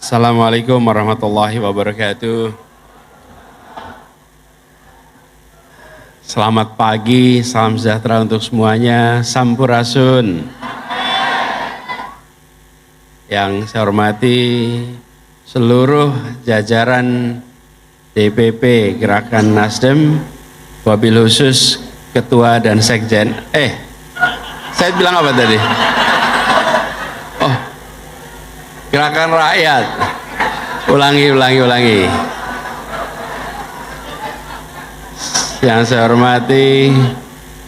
Assalamualaikum warahmatullahi wabarakatuh. Selamat pagi, salam sejahtera untuk semuanya. Sampurasun. Yang saya hormati seluruh jajaran DPP Gerakan Nasdem, wabil khusus Ketua dan Sekjen. Saya bilang apa tadi? Gerakan Rakyat. Ulangi. Yang saya hormati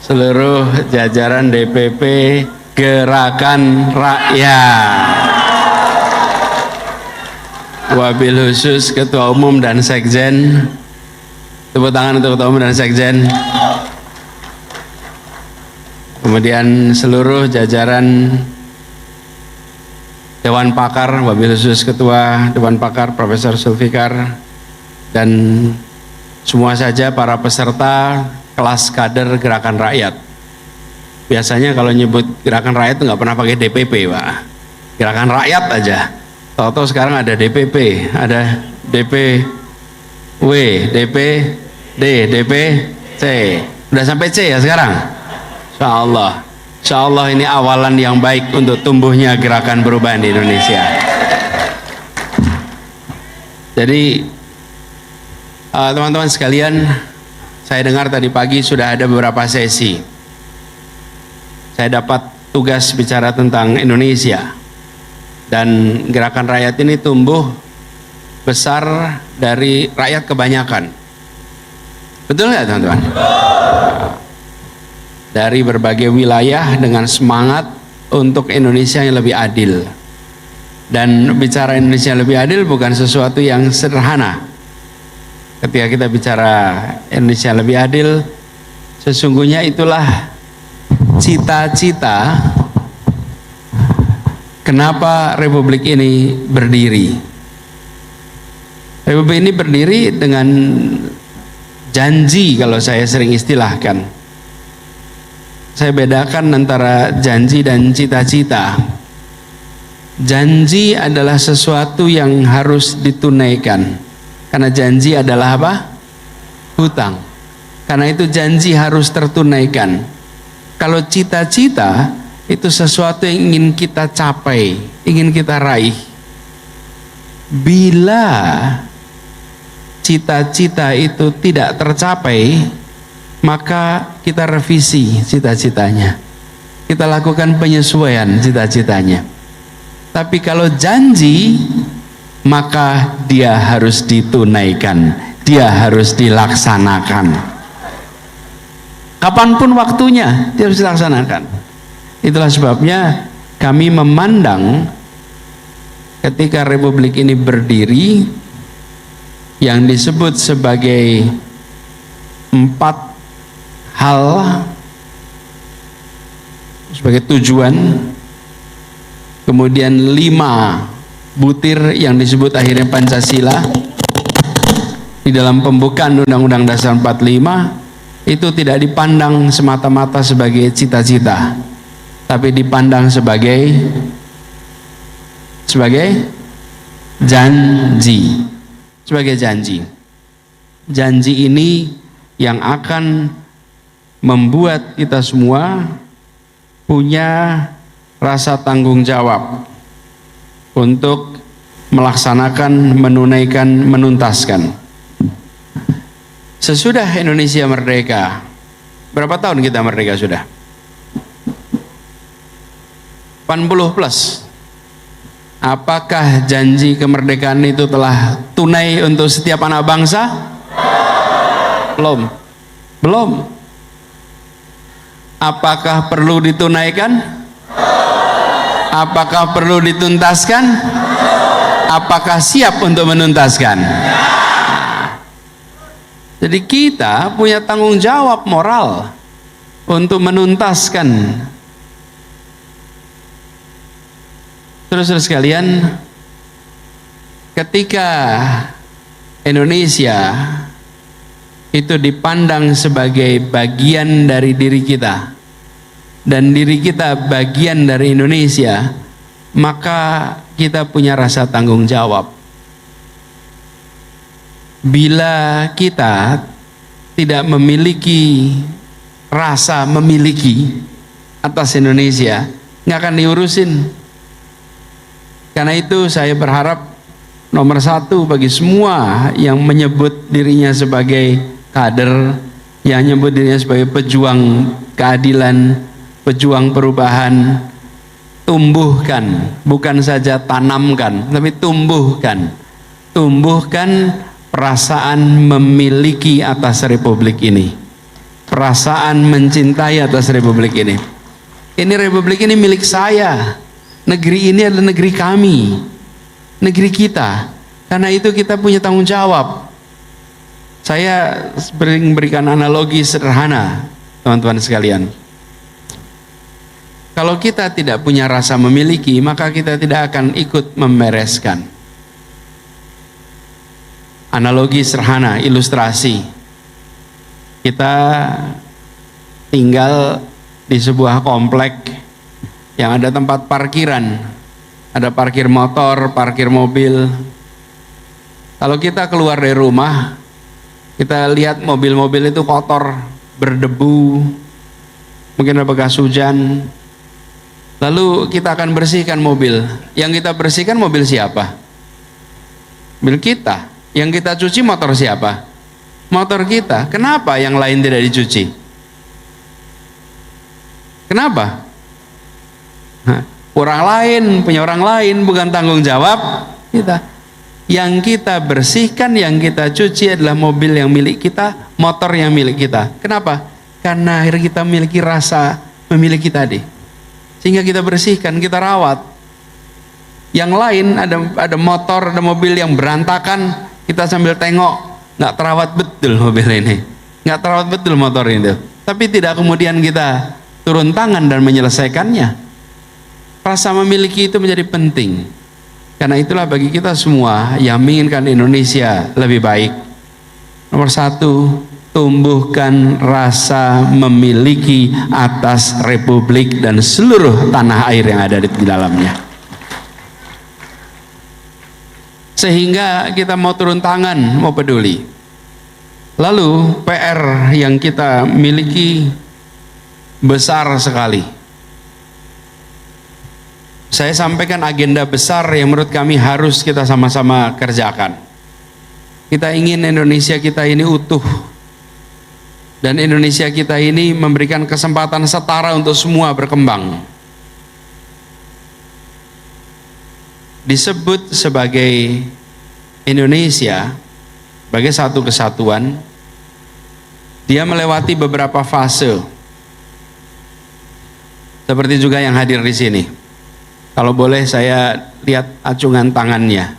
seluruh jajaran DPP Gerakan Rakyat. Wabil khusus Ketua Umum dan Sekjen. Tepuk tangan untuk Ketua Umum dan Sekjen. Kemudian seluruh jajaran Dewan Pakar, wabil khusus Ketua Dewan Pakar Profesor Zulfikar, dan semua saja para peserta kelas kader Gerakan Rakyat. Biasanya kalau nyebut Gerakan Rakyat itu nggak pernah pakai DPP, Pak. Gerakan Rakyat aja. Tahu-tahu sekarang ada DPP, ada DPW, DPD, DPC. Udah sampai C ya sekarang? Insya Allah ini awalan yang baik untuk tumbuhnya gerakan perubahan di Indonesia. Jadi teman-teman sekalian, saya dengar tadi pagi sudah ada beberapa sesi. Saya dapat tugas bicara tentang Indonesia. Dan gerakan rakyat ini tumbuh besar dari rakyat kebanyakan. Betul nggak teman-teman? Dari berbagai wilayah dengan semangat untuk Indonesia yang lebih adil. Dan bicara Indonesia yang lebih adil bukan sesuatu yang sederhana. Ketika kita bicara Indonesia yang lebih adil, sesungguhnya itulah cita-cita kenapa Republik ini berdiri. Republik ini berdiri dengan janji, kalau saya sering istilahkan. Saya bedakan antara janji dan cita-cita. Janji adalah sesuatu yang harus ditunaikan. Karena janji adalah apa? Hutang. Karena itu janji harus tertunaikan. Kalau cita-cita itu sesuatu yang ingin kita capai, ingin kita raih. Bila cita-cita itu tidak tercapai, maka kita revisi cita-citanya. Kita lakukan penyesuaian cita-citanya. Tapi kalau janji, maka dia harus ditunaikan, dia harus dilaksanakan. Kapanpun waktunya, dia harus dilaksanakan. Itulah sebabnya kami memandang ketika Republik ini berdiri, yang disebut sebagai 4 hal sebagai tujuan, kemudian 5 butir yang disebut akhirnya Pancasila di dalam pembukaan Undang-Undang Dasar 45, itu tidak dipandang semata-mata sebagai cita-cita, tapi dipandang sebagai janji. Sebagai janji. Janji ini yang akan membuat kita semua punya rasa tanggung jawab untuk melaksanakan, menunaikan, menuntaskan. Sesudah Indonesia merdeka, berapa tahun kita merdeka sudah? 80 plus. Apakah janji kemerdekaan itu telah tunai untuk setiap anak bangsa? Belum. Apakah perlu ditunaikan? Apakah perlu dituntaskan? Apakah siap untuk menuntaskan? Jadi kita punya tanggung jawab moral untuk menuntaskan. Terus sekalian, ketika Indonesia itu dipandang sebagai bagian dari diri kita dan diri kita bagian dari Indonesia, maka kita punya rasa tanggung jawab. Bila kita tidak memiliki rasa memiliki atas Indonesia, nggak akan diurusin. Karena itu saya berharap nomor satu bagi semua yang menyebut dirinya sebagai kader, yang menyebut dirinya sebagai pejuang keadilan, pejuang perubahan, tumbuhkan, bukan saja tanamkan, tapi tumbuhkan perasaan memiliki atas republik ini, perasaan mencintai atas republik ini. Ini republik ini milik saya, negeri ini adalah negeri kami, negeri kita. Karena itu kita punya tanggung jawab. Saya berikan analogi sederhana, teman-teman sekalian. Kalau kita tidak punya rasa memiliki, maka kita tidak akan ikut membereskan. Analogi sederhana, ilustrasi. Kita tinggal di sebuah komplek yang ada tempat parkiran, ada parkir motor, parkir mobil. Kalau kita keluar dari rumah, kita lihat mobil-mobil itu kotor, berdebu, mungkin ada bekas hujan. Lalu kita akan bersihkan mobil. Yang kita bersihkan mobil siapa? Mobil kita. Yang kita cuci motor siapa? Motor kita. Kenapa yang lain tidak dicuci? Kenapa? Orang lain, punya orang lain, bukan tanggung jawab kita. Yang kita bersihkan, yang kita cuci adalah mobil yang milik kita, motor yang milik kita. Kenapa? Karena akhirnya kita memiliki rasa memiliki tadi, sehingga kita bersihkan, kita rawat. Yang lain ada motor, ada mobil yang berantakan, kita sambil tengok, nggak terawat betul mobil ini, nggak terawat betul motor ini, tapi tidak kemudian kita turun tangan dan menyelesaikannya. Rasa memiliki itu menjadi penting. Karena itulah bagi kita semua yang menginginkan Indonesia lebih baik, nomor satu, tumbuhkan rasa memiliki atas republik dan seluruh tanah air yang ada di dalamnya, sehingga kita mau turun tangan, mau peduli. Lalu PR yang kita miliki besar sekali. Saya sampaikan agenda besar yang menurut kami harus kita sama-sama kerjakan. Kita ingin Indonesia kita ini utuh, dan Indonesia kita ini memberikan kesempatan setara untuk semua berkembang. Disebut sebagai Indonesia sebagai satu kesatuan. Dia melewati beberapa fase, seperti juga yang hadir di sini. Kalau boleh saya lihat acungan tangannya,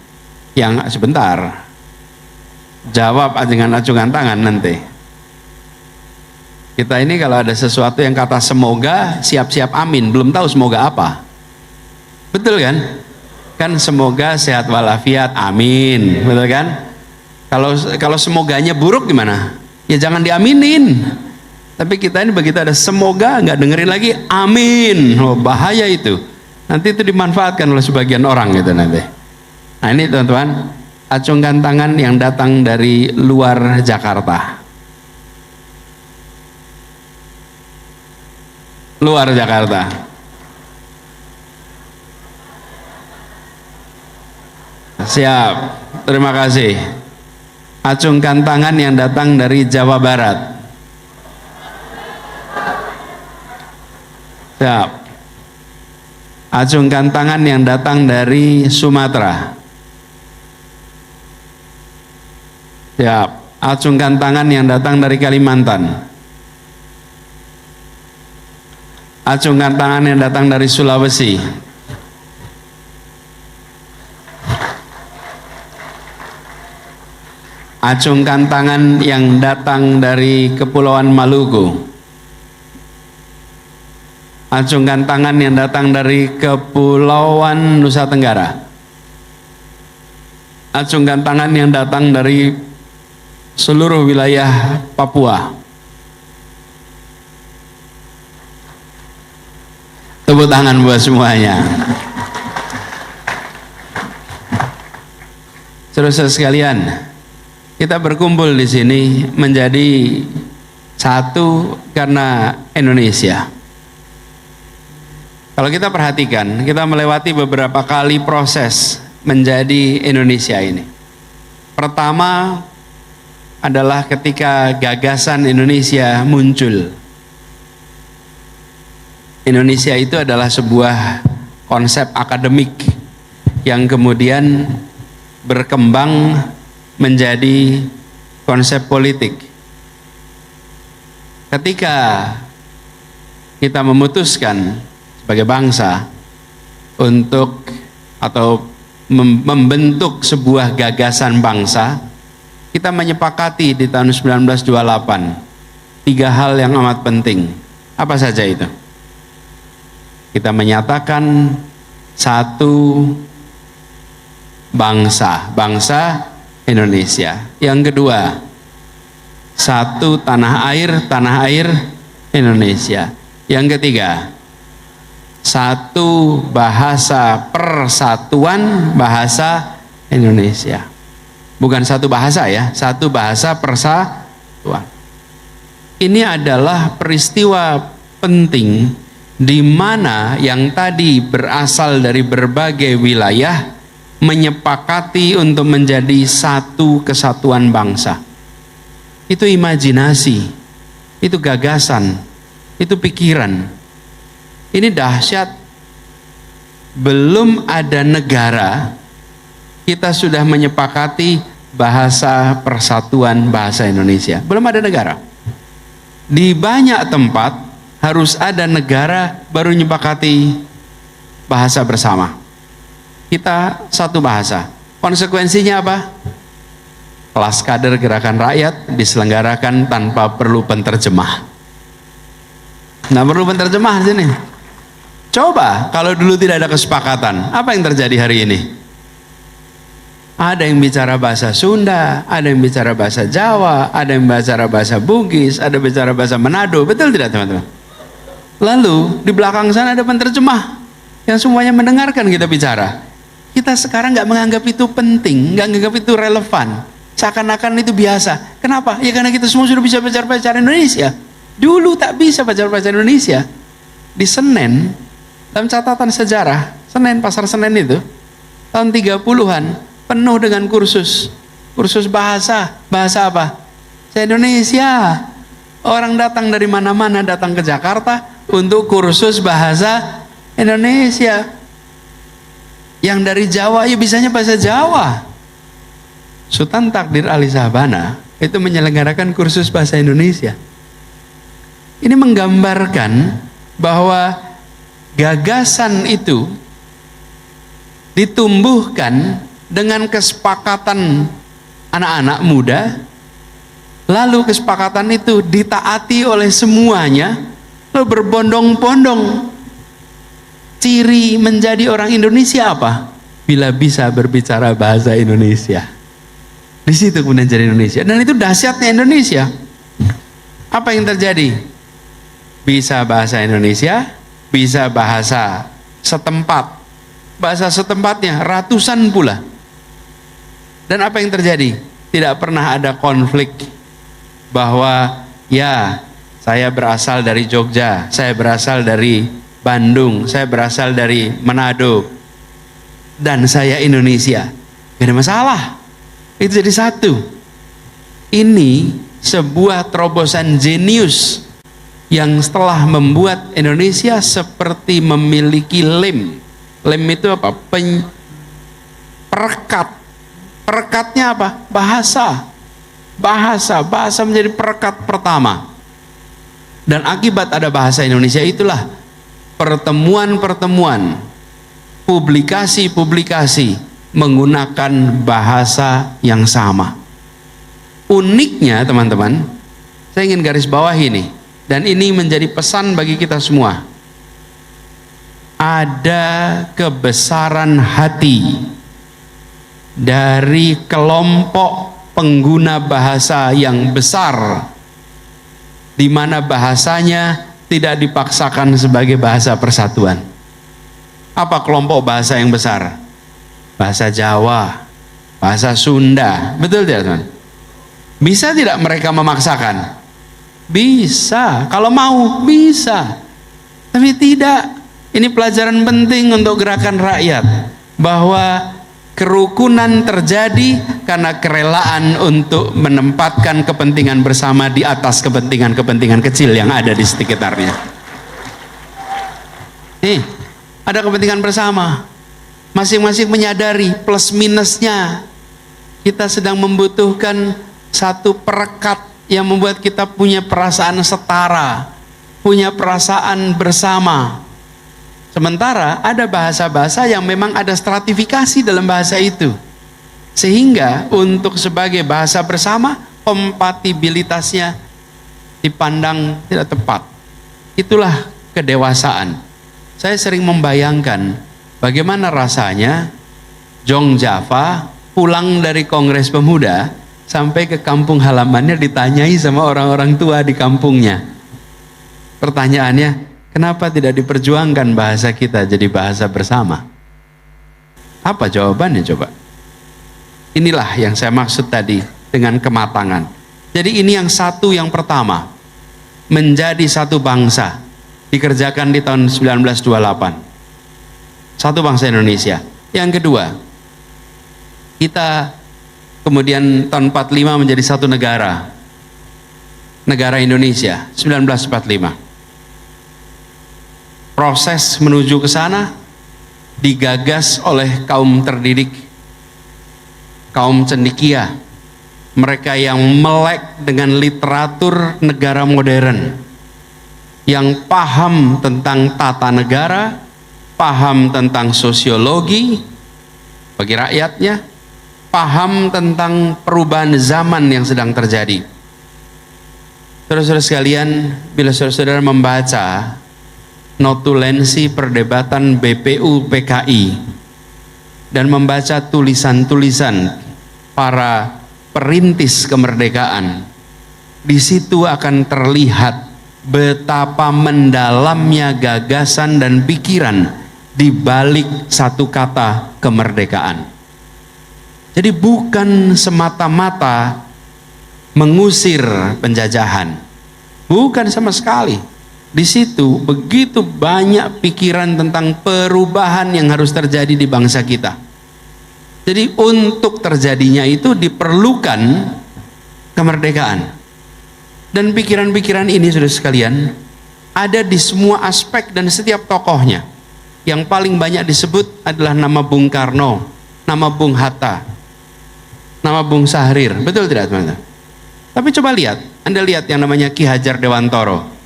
yang sebentar jawab dengan acungan tangan nanti. Kita ini kalau ada sesuatu yang kata semoga, siap-siap amin, belum tahu semoga apa. Betul kan? Kan semoga sehat walafiat, amin, betul kan? Kalau semoganya buruk gimana? Ya jangan diaminin. Tapi kita ini begitu ada semoga, nggak dengerin lagi amin. Oh, bahaya itu. Nanti itu dimanfaatkan oleh sebagian orang gitu nanti. Nah ini teman-teman, acungkan tangan yang datang dari luar Jakarta. Luar Jakarta. Siap, terima kasih. Acungkan tangan yang datang dari Jawa Barat. Siap. Acungkan tangan yang datang dari Sumatera. Siap. Acungkan tangan yang datang dari Kalimantan. Acungkan tangan yang datang dari Sulawesi. Acungkan tangan yang datang dari Kepulauan Maluku. Acungkan tangan yang datang dari Kepulauan Nusa Tenggara. Acungkan tangan yang datang dari seluruh wilayah Papua. Tepuk tangan buat semuanya. Saudara sekalian, kita berkumpul di sini menjadi satu karena Indonesia. Kalau kita perhatikan, kita melewati beberapa kali proses menjadi Indonesia ini. Pertama adalah ketika gagasan Indonesia muncul. Indonesia itu adalah sebuah konsep akademik yang kemudian berkembang menjadi konsep politik. Ketika kita memutuskan sebagai bangsa untuk atau membentuk sebuah gagasan bangsa, kita menyepakati di tahun 1928 tiga hal yang amat penting. Apa saja itu? Kita menyatakan satu bangsa Indonesia. Yang kedua, satu tanah air Indonesia. Yang ketiga, satu bahasa persatuan bahasa Indonesia. Bukan satu bahasa ya, satu bahasa persatuan. Ini adalah peristiwa penting di mana yang tadi berasal dari berbagai wilayah menyepakati untuk menjadi satu kesatuan bangsa. Itu imajinasi, itu gagasan, itu pikiran. Ini dahsyat. Belum ada negara, kita sudah menyepakati bahasa persatuan bahasa Indonesia. Belum ada negara. Di banyak tempat harus ada negara baru menyepakati bahasa bersama. Kita satu bahasa. Konsekuensinya apa? Kelas kader gerakan rakyat diselenggarakan tanpa perlu penterjemah. Nggak perlu penterjemah di sini. Coba kalau dulu tidak ada kesepakatan, apa yang terjadi hari ini? Ada yang bicara bahasa Sunda, ada yang bicara bahasa Jawa, ada yang bicara bahasa Bugis, ada yang bicara bahasa Manado. Betul tidak teman-teman? Lalu di belakang sana ada penerjemah yang semuanya mendengarkan kita bicara. Kita sekarang nggak menganggap itu penting, nggak menganggap itu relevan. Seakan-akan itu biasa. Kenapa? Ya karena kita semua sudah bisa bahasa Indonesia. Dulu tak bisa bahasa Indonesia. Di Senen, dalam catatan sejarah, Pasar Senen itu tahun 30-an penuh dengan kursus bahasa. Bahasa apa? Bahasa Indonesia. Orang datang dari mana-mana datang ke Jakarta untuk kursus bahasa Indonesia. Yang dari Jawa ya bisanya bahasa Jawa. Sultan Takdir Ali Sabana itu menyelenggarakan kursus bahasa Indonesia. Ini menggambarkan bahwa gagasan itu ditumbuhkan dengan kesepakatan anak-anak muda. Lalu kesepakatan itu ditaati oleh semuanya, lalu berbondong-bondong. Ciri menjadi orang Indonesia apa? Bila bisa berbicara bahasa Indonesia. Di situ kemudian jadi Indonesia. Dan itu dahsyatnya Indonesia. Apa yang terjadi? Bisa bahasa Indonesia, bisa bahasa setempat. Bahasa setempatnya ratusan pula. Dan apa yang terjadi? Tidak pernah ada konflik. Bahwa ya saya berasal dari Jogja, saya berasal dari Bandung, saya berasal dari Manado, dan saya Indonesia. Gak ada masalah. Itu jadi satu. Ini sebuah terobosan jenius yang setelah membuat Indonesia seperti memiliki lem. Lem itu apa? Perekat. Perekatnya apa? Bahasa menjadi perekat pertama. Dan akibat ada bahasa Indonesia itulah pertemuan-pertemuan, publikasi-publikasi menggunakan bahasa yang sama. Uniknya teman-teman, saya ingin garis bawah ini, dan ini menjadi pesan bagi kita semua. Ada kebesaran hati dari kelompok pengguna bahasa yang besar, di mana bahasanya tidak dipaksakan sebagai bahasa persatuan. Apa kelompok bahasa yang besar? Bahasa Jawa, bahasa Sunda. Betul tidak teman? Bisa tidak mereka memaksakan? Bisa, kalau mau bisa. Tapi tidak. Ini pelajaran penting untuk gerakan rakyat, bahwa kerukunan terjadi karena kerelaan untuk menempatkan kepentingan bersama di atas kepentingan-kepentingan kecil yang ada di sekitarnya. Nih, ada kepentingan bersama. Masing-masing menyadari plus minusnya. Kita sedang membutuhkan satu perekat yang membuat kita punya perasaan setara, punya perasaan bersama. Sementara ada bahasa-bahasa yang memang ada stratifikasi dalam bahasa itu, sehingga untuk sebagai bahasa bersama kompatibilitasnya dipandang tidak tepat. Itulah kedewasaan. Saya sering membayangkan bagaimana rasanya Jong Java pulang dari Kongres Pemuda sampai ke kampung halamannya ditanyai sama orang-orang tua di kampungnya. Pertanyaannya, kenapa tidak diperjuangkan bahasa kita jadi bahasa bersama? Apa jawabannya coba? Inilah yang saya maksud tadi dengan kematangan. Jadi ini yang satu, yang pertama, menjadi satu bangsa, dikerjakan di tahun 1928. Satu bangsa Indonesia. Yang kedua, kita kemudian tahun 45 menjadi satu negara. Negara Indonesia, 1945. Proses menuju ke sana digagas oleh kaum terdidik, kaum cendekia, mereka yang melek dengan literatur negara modern, yang paham tentang tata negara, paham tentang sosiologi bagi rakyatnya, paham tentang perubahan zaman yang sedang terjadi. Saudara-saudara sekalian, bila saudara-saudara membaca notulensi perdebatan BPU PKI dan membaca tulisan-tulisan para perintis kemerdekaan, di situ akan terlihat betapa mendalamnya gagasan dan pikiran di balik satu kata kemerdekaan. Jadi bukan semata-mata mengusir penjajahan, bukan sama sekali. Di situ begitu banyak pikiran tentang perubahan yang harus terjadi di bangsa kita. Jadi untuk terjadinya itu diperlukan kemerdekaan. Dan pikiran-pikiran ini, saudara sekalian, ada di semua aspek dan setiap tokohnya. Yang paling banyak disebut adalah nama Bung Karno, nama Bung Hatta, nama Bung Sahrir. Betul tidak teman-teman? Tapi coba lihat, Anda lihat yang namanya Ki Hajar Dewantoro.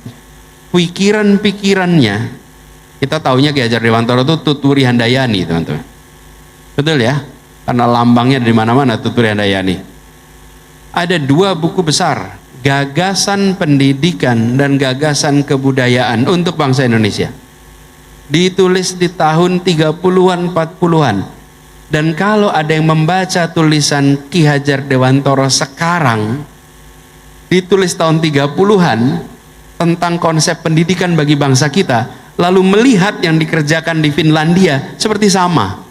Pikiran-pikirannya, kita taunya Ki Hajar Dewantoro itu Tuturi Handayani, teman-teman. Betul ya? Karena lambangnya dari mana-mana Tuturi Handayani. Ada dua buku besar, Gagasan Pendidikan dan Gagasan Kebudayaan untuk bangsa Indonesia. Ditulis di tahun 30-an, 40-an. Dan kalau ada yang membaca tulisan Ki Hajar Dewantoro sekarang, ditulis tahun 30-an, tentang konsep pendidikan bagi bangsa kita, lalu melihat yang dikerjakan di Finlandia seperti sama,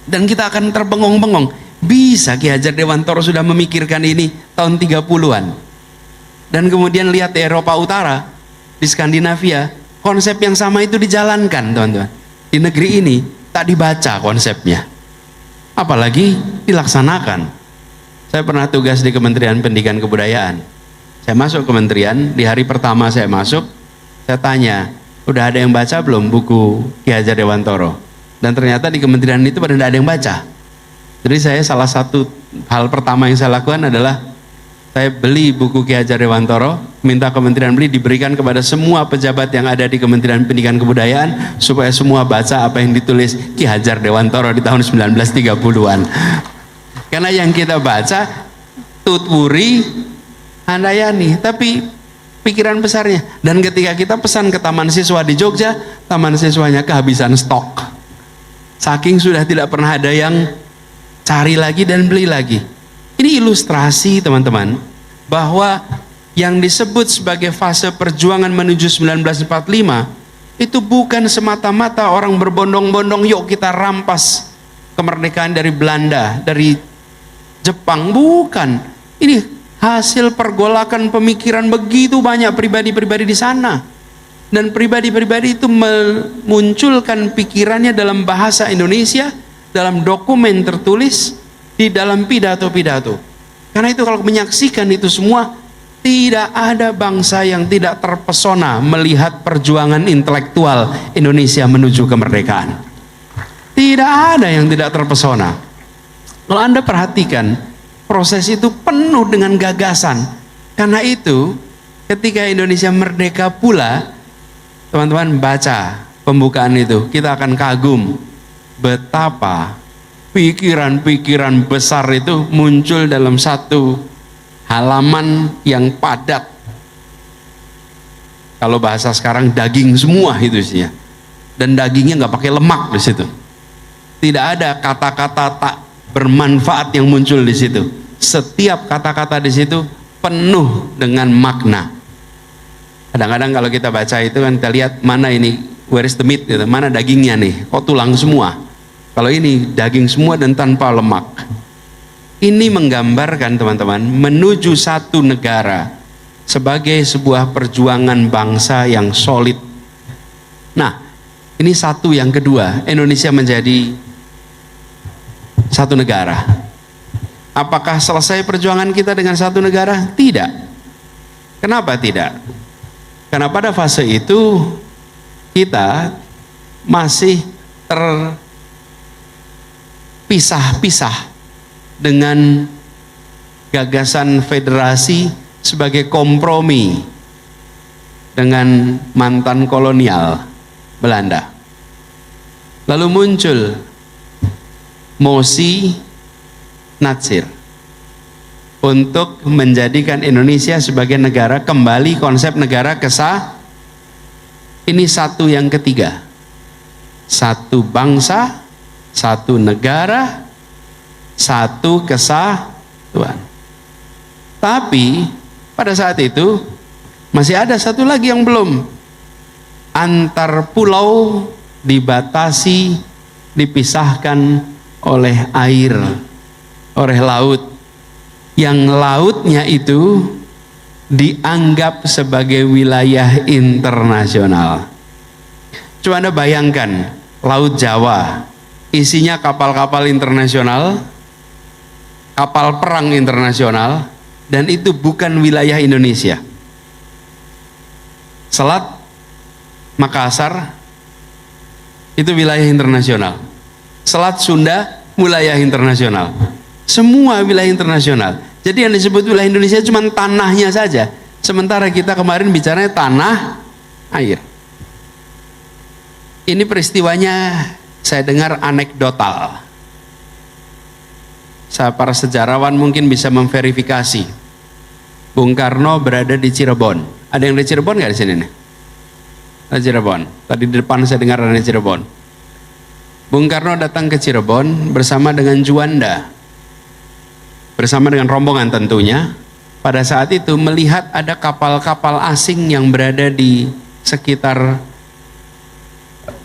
dan kita akan terbengong-bengong. Bisa Ki Hajar Dewantoro sudah memikirkan ini tahun 30-an, dan kemudian lihat di Eropa Utara, di Skandinavia, konsep yang sama itu dijalankan, teman-teman. Di negeri ini tak dibaca konsepnya, apalagi dilaksanakan. Saya pernah tugas di Kementerian Pendidikan Kebudayaan. Saya masuk kementerian, di hari pertama saya masuk, saya tanya, udah ada yang baca belum buku Ki Hajar Dewantoro? Dan ternyata di kementerian itu pada tidak ada yang baca. Jadi saya salah satu hal pertama yang saya lakukan adalah saya beli buku Ki Hajar Dewantoro, minta kementerian beli, diberikan kepada semua pejabat yang ada di Kementerian Pendidikan Kebudayaan, supaya semua baca apa yang ditulis Ki Hajar Dewantoro di tahun 1930-an. Karena yang kita baca Tuturi Handayani, tapi pikiran besarnya. Dan ketika kita pesan ke taman siswa di Jogja, taman siswanya kehabisan stok, saking sudah tidak pernah ada yang cari lagi dan beli lagi. Ini ilustrasi, teman-teman, bahwa yang disebut sebagai fase perjuangan menuju 1945 itu bukan semata-mata orang berbondong-bondong, yuk kita rampas kemerdekaan dari Belanda, dari Jepang, bukan. Ini hasil pergolakan pemikiran begitu banyak pribadi-pribadi di sana. Dan pribadi-pribadi itu memunculkan pikirannya dalam bahasa Indonesia, dalam dokumen tertulis, di dalam pidato-pidato. Karena itu kalau menyaksikan itu semua, tidak ada bangsa yang tidak terpesona melihat perjuangan intelektual Indonesia menuju kemerdekaan. Tidak ada yang tidak terpesona. Kalau Anda perhatikan, proses itu penuh dengan gagasan. Karena itu, ketika Indonesia merdeka pula, teman-teman baca pembukaan itu, kita akan kagum betapa pikiran-pikiran besar itu muncul dalam satu halaman yang padat. Kalau bahasa sekarang daging semua itu isinya, dan dagingnya nggak pakai lemak di situ. Tidak ada kata-kata tak bermanfaat yang muncul di situ. Setiap kata-kata di situ penuh dengan makna. Kadang-kadang kalau kita baca itu kan kita lihat mana ini, where is the meat gitu, mana dagingnya nih, kok tulang semua. Kalau ini daging semua dan tanpa lemak. Ini menggambarkan teman-teman menuju satu negara sebagai sebuah perjuangan bangsa yang solid. Nah, ini satu. Yang kedua, Indonesia menjadi satu negara. Apakah selesai perjuangan kita dengan satu negara? Tidak. Kenapa tidak? Karena pada fase itu kita masih terpisah-pisah dengan gagasan federasi sebagai kompromi dengan mantan kolonial Belanda. Lalu muncul mosi Natsir untuk menjadikan Indonesia sebagai negara, kembali konsep negara kesah. Ini satu yang ketiga, satu bangsa, satu negara, satu kesatuan. Tapi pada saat itu masih ada satu lagi yang belum. Antar pulau dibatasi, dipisahkan oleh air, oleh laut. Yang lautnya itu dianggap sebagai wilayah internasional. Coba Anda bayangkan, Laut Jawa isinya kapal-kapal internasional, kapal perang internasional, dan itu bukan wilayah Indonesia. Selat Makassar itu wilayah internasional. Selat Sunda wilayah internasional. Semua wilayah internasional. Jadi yang disebut wilayah Indonesia cuma tanahnya saja. Sementara kita kemarin bicaranya tanah air. Ini peristiwanya saya dengar anekdotal. Para sejarawan mungkin bisa memverifikasi. Bung Karno berada di Cirebon. Ada yang di Cirebon nggak di sini nih? Ada Cirebon. Tadi di depan saya dengar ada Cirebon. Bung Karno datang ke Cirebon bersama dengan Juanda, bersama dengan rombongan tentunya. Pada saat itu melihat ada kapal-kapal asing yang berada di sekitar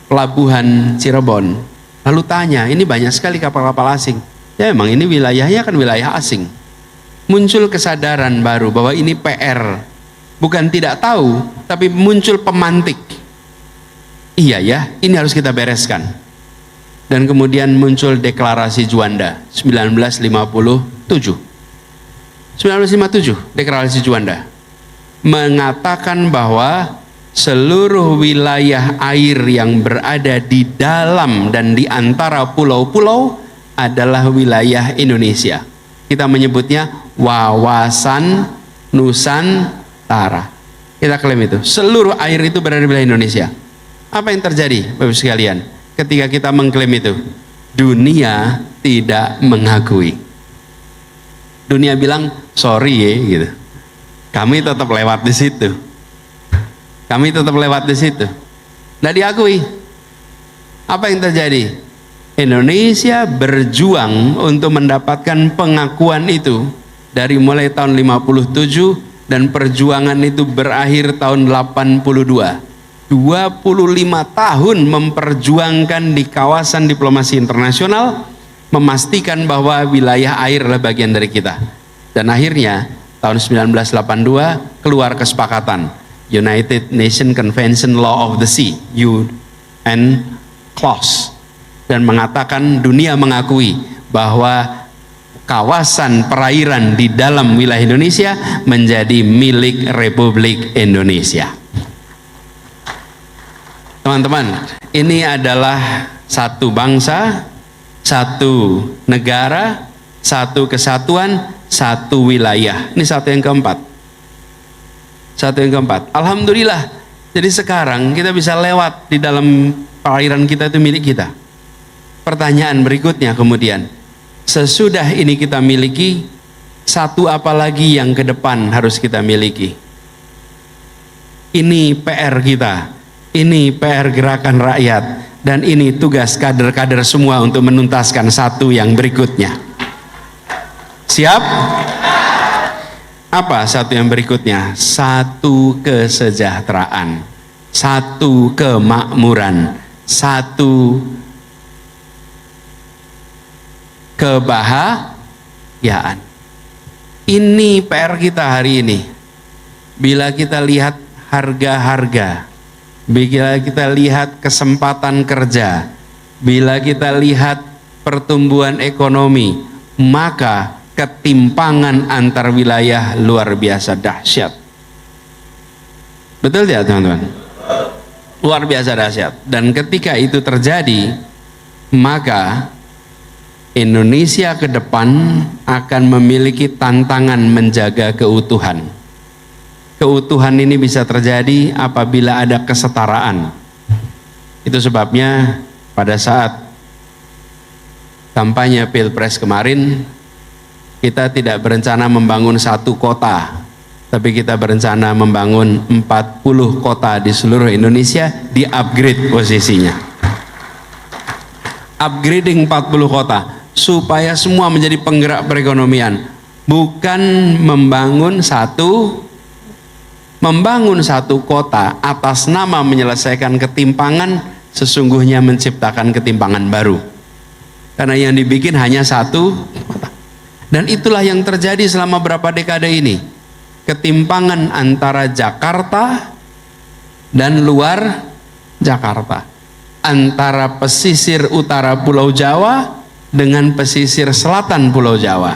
pelabuhan Cirebon. Lalu tanya, ini banyak sekali kapal-kapal asing. Ya memang ini wilayahnya kan wilayah asing. Muncul kesadaran baru bahwa ini PR. Bukan tidak tahu, tapi muncul pemantik. Iya ya, ini harus kita bereskan. Dan kemudian muncul deklarasi Juanda 1957. 1957 deklarasi Juanda mengatakan bahwa seluruh wilayah air yang berada di dalam dan di antara pulau-pulau adalah wilayah Indonesia. Kita menyebutnya wawasan Nusantara. Kita klaim itu. Seluruh air itu berada di wilayah Indonesia. Apa yang terjadi, Bapak sekalian? Ketika kita mengklaim itu, dunia tidak mengakui. Dunia bilang sorry ya, gitu. Kami tetap lewat di situ. Kami tetap lewat di situ. Nggak diakui. Apa yang terjadi? Indonesia berjuang untuk mendapatkan pengakuan itu dari mulai tahun 57 dan perjuangan itu berakhir tahun 82. 25 tahun memperjuangkan di kawasan diplomasi internasional memastikan bahwa wilayah air adalah bagian dari kita. Dan akhirnya tahun 1982 keluar kesepakatan United Nations Convention Law of the Sea, UNCLOS, dan mengatakan dunia mengakui bahwa kawasan perairan di dalam wilayah Indonesia menjadi milik Republik Indonesia. Teman-teman, ini adalah satu bangsa, satu negara, satu kesatuan, satu wilayah. Ini satu yang keempat. Satu yang keempat. Alhamdulillah. Jadi sekarang kita bisa lewat di dalam perairan kita, itu milik kita. Pertanyaan berikutnya kemudian, sesudah ini kita miliki, satu apa lagi yang ke depan harus kita miliki? Ini PR kita. Ini PR gerakan rakyat, dan ini tugas kader-kader semua untuk menuntaskan satu yang berikutnya. Siap? Apa satu yang berikutnya? Satu kesejahteraan, satu kemakmuran, satu kebahagiaan. Ini PR kita hari ini. Bila kita lihat harga-harga, bila kita lihat kesempatan kerja, bila kita lihat pertumbuhan ekonomi, maka ketimpangan antar wilayah luar biasa dahsyat. Betul tidak teman-teman? Luar biasa dahsyat. Dan ketika itu terjadi, maka Indonesia ke depan akan memiliki tantangan menjaga keutuhan. Keutuhan ini bisa terjadi apabila ada kesetaraan. Itu sebabnya pada saat kampanye Pilpres kemarin, kita tidak berencana membangun satu kota, tapi kita berencana membangun 40 kota di seluruh Indonesia, di-upgrade posisinya. Upgrading 40 kota, supaya semua menjadi penggerak perekonomian. Bukan membangun satu kota atas nama menyelesaikan ketimpangan, sesungguhnya menciptakan ketimpangan baru. Karena yang dibikin hanya satu kota. Dan itulah yang terjadi selama berapa dekade ini. Ketimpangan antara Jakarta dan luar Jakarta. Antara pesisir utara Pulau Jawa dengan pesisir selatan Pulau Jawa.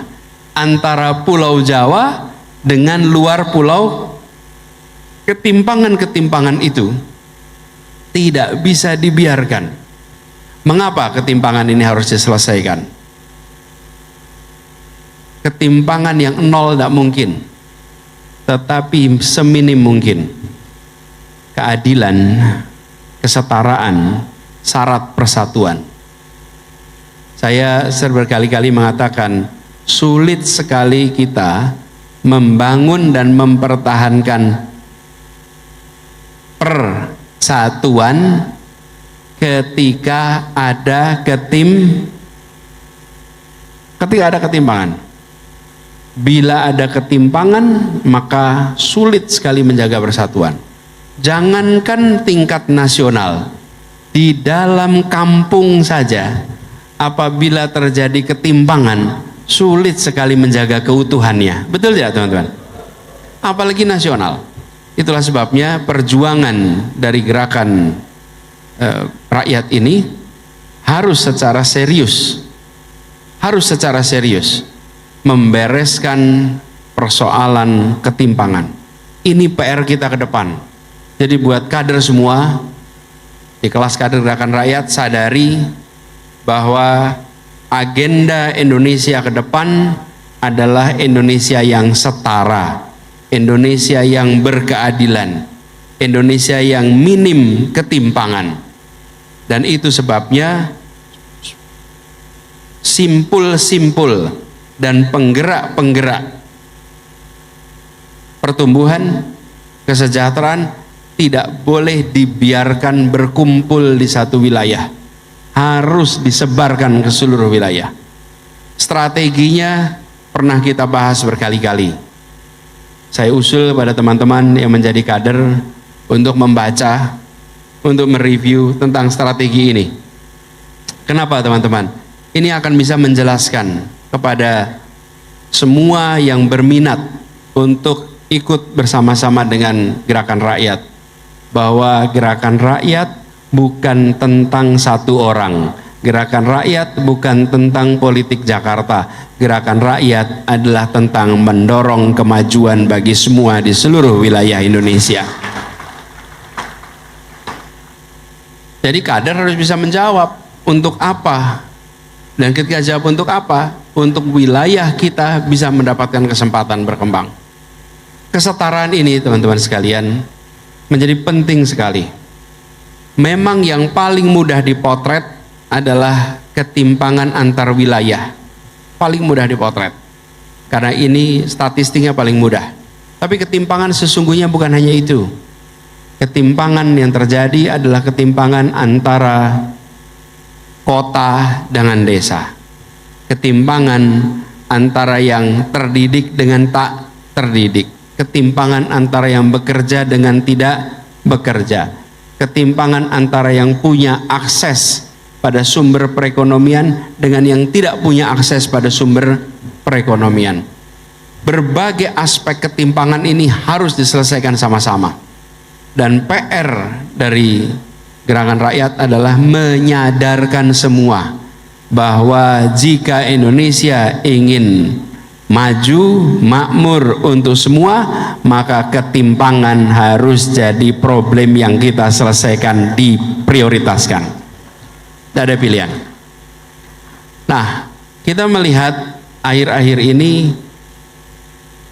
Antara Pulau Jawa dengan luar pulau. Ketimpangan-ketimpangan itu tidak bisa dibiarkan. Mengapa ketimpangan ini harus diselesaikan? Ketimpangan yang nol tidak mungkin, tetapi seminim mungkin. Keadilan, kesetaraan, syarat persatuan. Saya berkali-kali mengatakan, sulit sekali kita membangun dan mempertahankan persatuan ketika ada ketimpangan. Bila ada ketimpangan, maka sulit sekali menjaga persatuan. Jangankan tingkat nasional, di dalam kampung saja apabila terjadi ketimpangan, sulit sekali menjaga keutuhannya. Betul tidak teman-teman? Apalagi nasional. Itulah sebabnya perjuangan dari gerakan rakyat ini harus secara serius membereskan persoalan ketimpangan. Ini PR kita ke depan. Jadi buat kader semua di kelas kader gerakan rakyat, sadari bahwa agenda Indonesia ke depan adalah Indonesia yang setara, Indonesia yang berkeadilan, Indonesia yang minim ketimpangan. Dan itu sebabnya simpul-simpul dan penggerak-penggerak pertumbuhan, kesejahteraan tidak boleh dibiarkan berkumpul di satu wilayah, harus disebarkan ke seluruh wilayah. Strateginya pernah kita bahas berkali-kali. Saya usul pada teman-teman yang menjadi kader untuk membaca, untuk mereview tentang strategi ini. Kenapa teman-teman? ini akan bisa menjelaskan kepada semua yang berminat untuk ikut bersama-sama dengan gerakan rakyat bahwa gerakan rakyat bukan tentang satu orang. Gerakan rakyat bukan tentang politik Jakarta. Gerakan rakyat adalah tentang mendorong kemajuan bagi semua di seluruh wilayah Indonesia. Jadi kader harus bisa menjawab untuk apa. Dan ketika jawab untuk apa, untuk wilayah kita bisa mendapatkan kesempatan berkembang. Kesetaraan ini teman-teman sekalian menjadi penting sekali. Memang yang paling mudah dipotret adalah ketimpangan antar wilayah, paling mudah dipotret karena ini statistiknya paling mudah. Tapi ketimpangan sesungguhnya bukan hanya itu. Ketimpangan yang terjadi adalah ketimpangan antara kota dengan desa, ketimpangan antara yang terdidik dengan tak terdidik, ketimpangan antara yang bekerja dengan tidak bekerja, ketimpangan antara yang punya akses pada sumber perekonomian dengan yang tidak punya akses pada sumber perekonomian. Berbagai aspek ketimpangan ini harus diselesaikan sama-sama. Dan PR dari gerakan rakyat adalah menyadarkan semua bahwa jika Indonesia ingin maju, makmur untuk semua, maka ketimpangan harus jadi problem yang kita selesaikan, diprioritaskan. Tidak ada pilihan. Nah, kita melihat akhir-akhir ini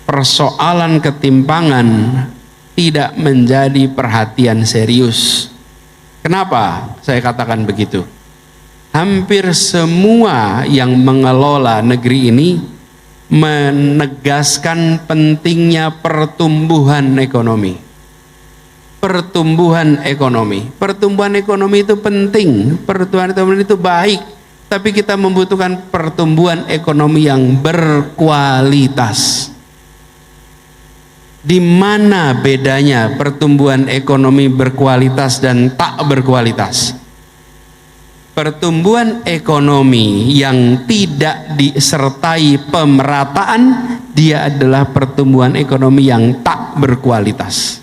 persoalan ketimpangan tidak menjadi perhatian serius. Kenapa saya katakan begitu? Hampir semua yang mengelola negeri ini menegaskan pentingnya pertumbuhan ekonomi. Pertumbuhan ekonomi itu penting, pertumbuhan ekonomi itu baik, tapi kita membutuhkan pertumbuhan ekonomi yang berkualitas. Di mana bedanya pertumbuhan ekonomi berkualitas dan tak berkualitas? Pertumbuhan ekonomi yang tidak disertai pemerataan, dia adalah pertumbuhan ekonomi yang tak berkualitas.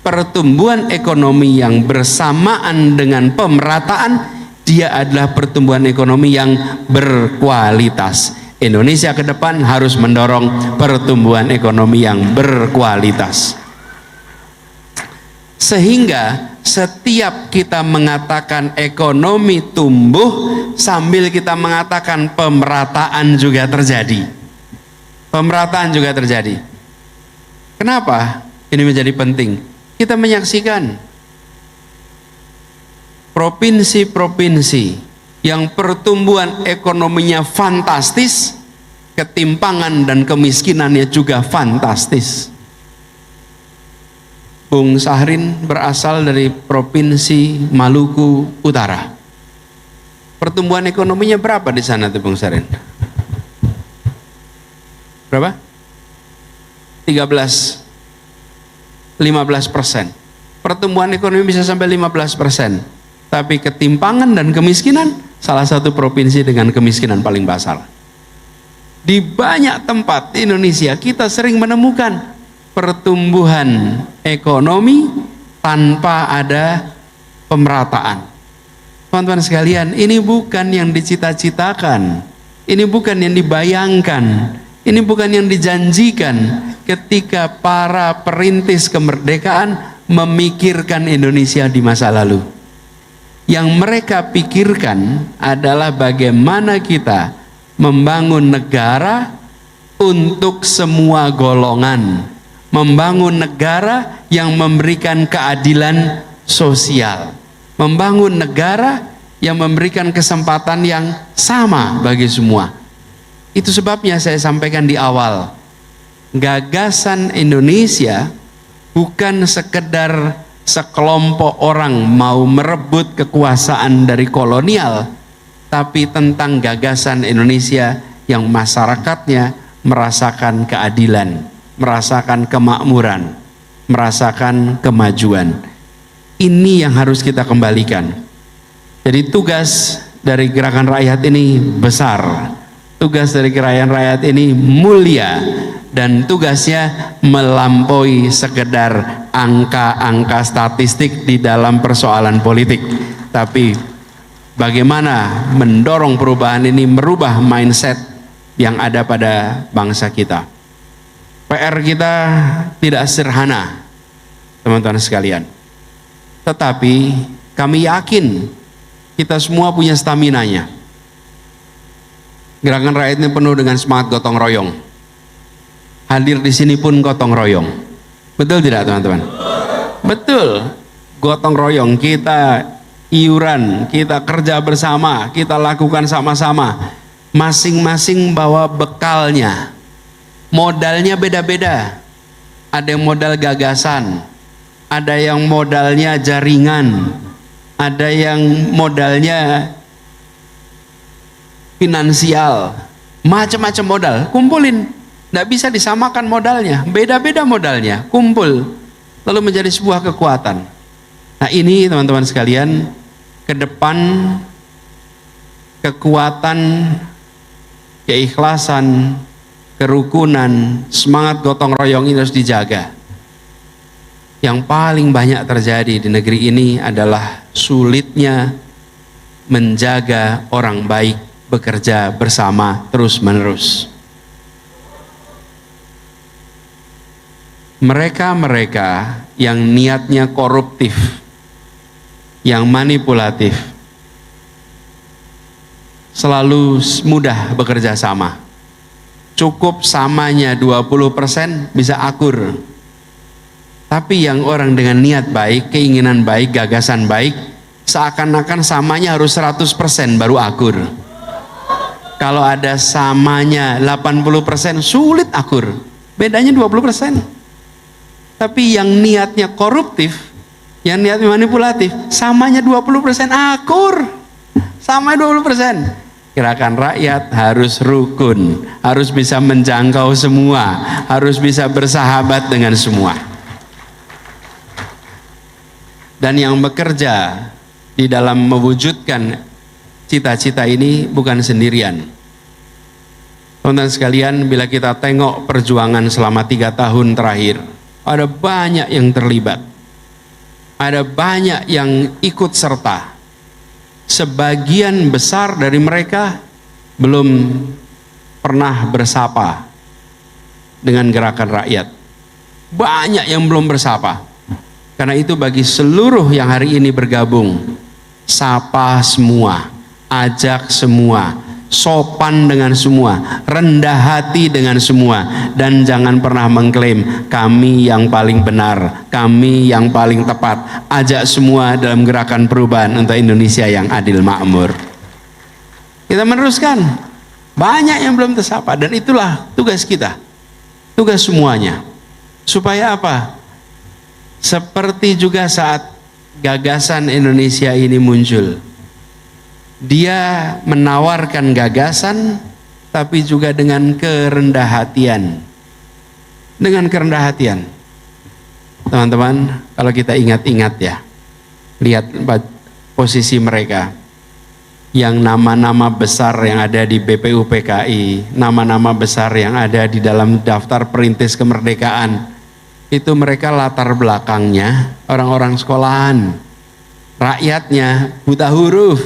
Pertumbuhan ekonomi yang bersamaan dengan pemerataan, dia adalah pertumbuhan ekonomi yang berkualitas. Indonesia ke depan harus mendorong pertumbuhan ekonomi yang berkualitas. Sehingga setiap kita mengatakan ekonomi tumbuh, sambil kita mengatakan pemerataan juga terjadi. Pemerataan juga terjadi. Kenapa ini menjadi penting? Kita menyaksikan provinsi-provinsi yang pertumbuhan ekonominya fantastis, ketimpangan dan kemiskinannya juga fantastis. Bung Sahrin berasal dari Provinsi Maluku Utara. Pertumbuhan ekonominya berapa di sana tuh Bung Sahrin? Berapa? 15%. Pertumbuhan ekonomi bisa sampai 15%. Tapi ketimpangan dan kemiskinan salah satu provinsi dengan kemiskinan paling basal. Di banyak tempat di Indonesia kita sering menemukan pertumbuhan ekonomi tanpa ada pemerataan. Teman-teman sekalian, ini bukan yang dicita-citakan, ini bukan yang dibayangkan, ini bukan yang dijanjikan ketika para perintis kemerdekaan memikirkan Indonesia di masa lalu. Yang mereka pikirkan adalah bagaimana kita membangun negara untuk semua golongan, membangun negara yang memberikan keadilan sosial, membangun negara yang memberikan kesempatan yang sama bagi semua. Itu sebabnya saya sampaikan di awal, gagasan Indonesia bukan sekedar sekelompok orang mau merebut kekuasaan dari kolonial, tapi tentang gagasan Indonesia yang masyarakatnya merasakan keadilan, merasakan kemakmuran, merasakan kemajuan. Ini yang harus kita kembalikan. Jadi tugas dari gerakan rakyat ini besar, tugas dari gerakan rakyat ini mulia, dan tugasnya melampaui sekedar angka-angka statistik di dalam persoalan politik. Tapi bagaimana mendorong perubahan ini, merubah mindset yang ada pada bangsa kita. PR kita tidak sederhana, teman-teman sekalian. Tetapi kami yakin kita semua punya staminanya. Gerakan rakyat ini penuh dengan semangat gotong royong. Hadir di sini pun gotong royong. Betul tidak, teman-teman? Betul. Gotong royong, kita iuran, kita kerja bersama, kita lakukan sama-sama. Masing-masing bawa bekalnya. Modalnya beda-beda. Ada yang modal gagasan, ada yang modalnya jaringan, ada yang modalnya finansial, macam-macam modal, kumpulin. Tidak bisa disamakan modalnya, beda-beda modalnya, kumpul, lalu menjadi sebuah kekuatan. Nah ini teman-teman sekalian, ke depan kekuatan, keikhlasan, kerukunan, semangat gotong royong ini harus dijaga. Yang paling banyak terjadi di negeri ini adalah sulitnya menjaga orang baik bekerja bersama terus-menerus. Mereka-mereka yang niatnya koruptif, yang manipulatif, selalu mudah bekerja sama. Cukup samanya 20% bisa akur. Tapi yang orang dengan niat baik, keinginan baik, gagasan baik, seakan-akan samanya harus 100% baru akur. Kalau ada samanya 80% sulit akur, bedanya 20%. Tapi yang niatnya koruptif, yang niatnya manipulatif, samanya 20% akur, sama 20%. Gerakan rakyat harus rukun, harus bisa menjangkau semua, harus bisa bersahabat dengan semua. Dan yang bekerja di dalam mewujudkan cita-cita ini bukan sendirian. Teman-teman sekalian, bila kita tengok perjuangan selama 3 tahun terakhir, ada banyak yang terlibat, ada banyak yang ikut serta. Sebagian besar dari mereka belum pernah bersapa dengan gerakan rakyat. Banyak yang belum bersapa. Karena itu bagi seluruh yang hari ini bergabung, sapa semua, ajak semua, sopan dengan semua, rendah hati dengan semua, dan jangan pernah mengklaim kami yang paling benar, kami yang paling tepat. Ajak semua dalam gerakan perubahan untuk Indonesia yang adil makmur. Kita meneruskan. Banyak yang belum tersapa, dan itulah tugas kita, tugas semuanya. Supaya apa? Seperti juga saat gagasan Indonesia ini muncul, dia menawarkan gagasan tapi juga dengan kerendah hatian. Dengan kerendah hatian. Teman-teman, kalau kita ingat-ingat ya, lihat posisi mereka. Yang nama-nama besar yang ada di BPUPKI, nama-nama besar yang ada di dalam daftar perintis kemerdekaan, itu mereka latar belakangnya orang-orang sekolahan, rakyatnya buta huruf,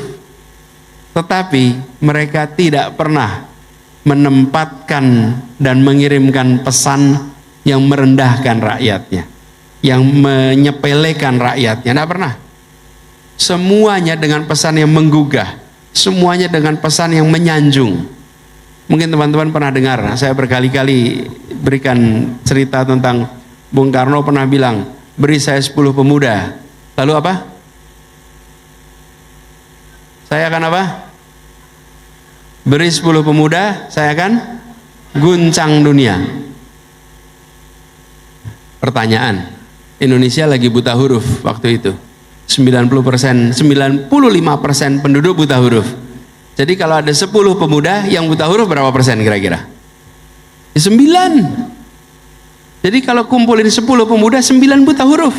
tetapi mereka tidak pernah menempatkan dan mengirimkan pesan yang merendahkan rakyatnya, yang menyepelekan rakyatnya, tidak pernah. Semuanya dengan pesan yang menggugah, semuanya dengan pesan yang menyanjung. Mungkin teman-teman pernah dengar, saya berkali-kali berikan cerita tentang Bung Karno pernah bilang, beri saya 10 pemuda. Lalu apa? Saya akan apa? Beri 10 pemuda, saya akan guncang dunia. Pertanyaan, Indonesia lagi buta huruf waktu itu. 90%, 95% penduduk buta huruf. Jadi kalau ada 10 pemuda yang buta huruf, berapa persen kira-kira? 9. Jadi kalau kumpulin 10 pemuda, 9 buta huruf.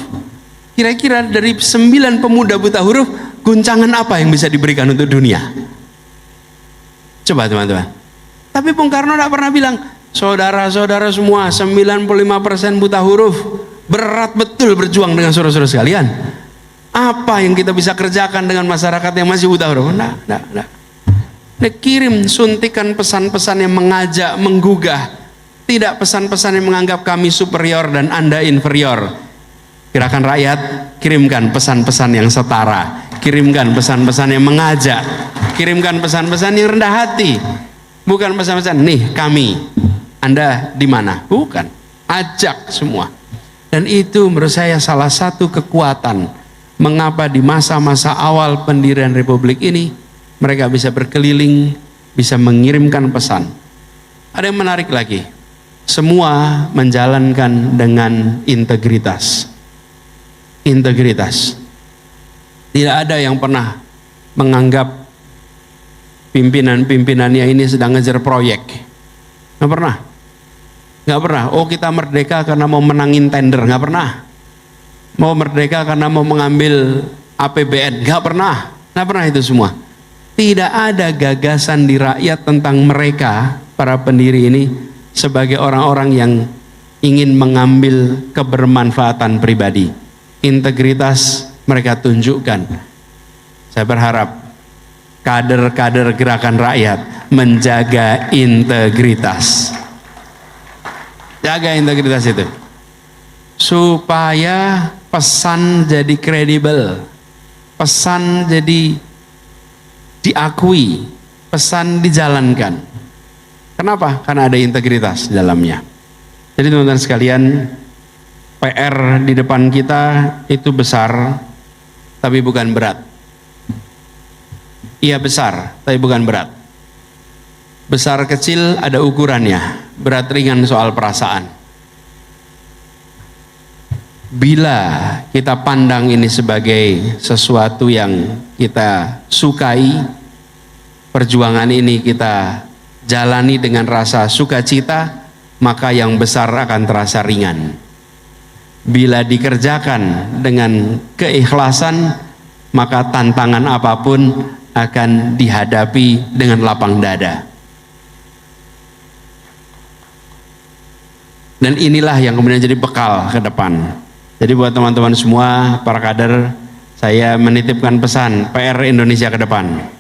Kira-kira dari 9 pemuda buta huruf, guncangan apa yang bisa diberikan untuk dunia? Coba teman-teman. Tapi Bung Karno tidak pernah bilang, saudara-saudara semua 95% buta huruf, berat betul berjuang dengan saudara-saudara sekalian. Apa yang kita bisa kerjakan dengan masyarakat yang masih buta huruf? Nah. Kirim suntikan pesan-pesan yang mengajak, menggugah, tidak pesan-pesan yang menganggap kami superior dan Anda inferior. Gerakan Rakyat, kirimkan pesan-pesan yang setara, kirimkan pesan-pesan yang mengajak, kirimkan pesan-pesan yang rendah hati, bukan pesan-pesan nih kami, Anda di mana? Bukan, ajak semua. Dan itu menurut saya salah satu kekuatan mengapa di masa-masa awal pendirian Republik ini mereka bisa berkeliling, bisa mengirimkan pesan. Ada yang menarik lagi, semua menjalankan dengan integritas. Integritas. Tidak ada yang pernah menganggap pimpinan-pimpinannya ini sedang ngejar proyek. Nggak pernah. Nggak pernah. Oh, kita merdeka karena mau menangin tender. Nggak pernah. Mau merdeka karena mau mengambil APBN. Nggak pernah. Nggak pernah itu semua. Tidak ada gagasan di rakyat tentang mereka, para pendiri ini, sebagai orang-orang yang ingin mengambil kebermanfaatan pribadi. Integritas mereka tunjukkan. Saya berharap kader-kader gerakan rakyat menjaga integritas. Jaga integritas itu. Supaya pesan jadi kredibel. Pesan jadi diakui, pesan dijalankan. Kenapa? Karena ada integritas di dalamnya. Jadi teman-teman sekalian, PR di depan kita itu besar, tapi bukan berat. Iya besar, tapi bukan berat. Besar kecil ada ukurannya, berat ringan soal perasaan. Bila kita pandang ini sebagai sesuatu yang kita sukai, perjuangan ini kita jalani dengan rasa sukacita, maka yang besar akan terasa ringan. Bila dikerjakan dengan keikhlasan, maka tantangan apapun akan dihadapi dengan lapang dada. Dan inilah yang kemudian jadi bekal ke depan. Jadi buat teman-teman semua, para kader, saya menitipkan pesan PR Indonesia ke depan.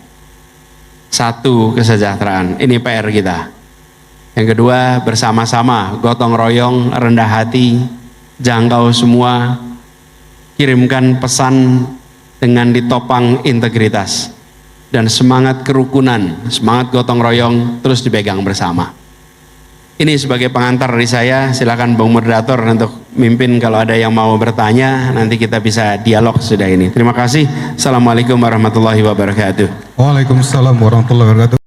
Satu, kesejahteraan. Ini PR kita. Yang kedua, bersama-sama, gotong royong, rendah hati, jangkau semua, kirimkan pesan dengan ditopang integritas. Dan semangat kerukunan, semangat gotong royong, terus dipegang bersama. Ini sebagai pengantar dari saya, silakan Bung Moderator untuk mimpin kalau ada yang mau bertanya, nanti kita bisa dialog sudah ini. Terima kasih. Assalamualaikum warahmatullahi wabarakatuh. Waalaikumsalam warahmatullahi wabarakatuh.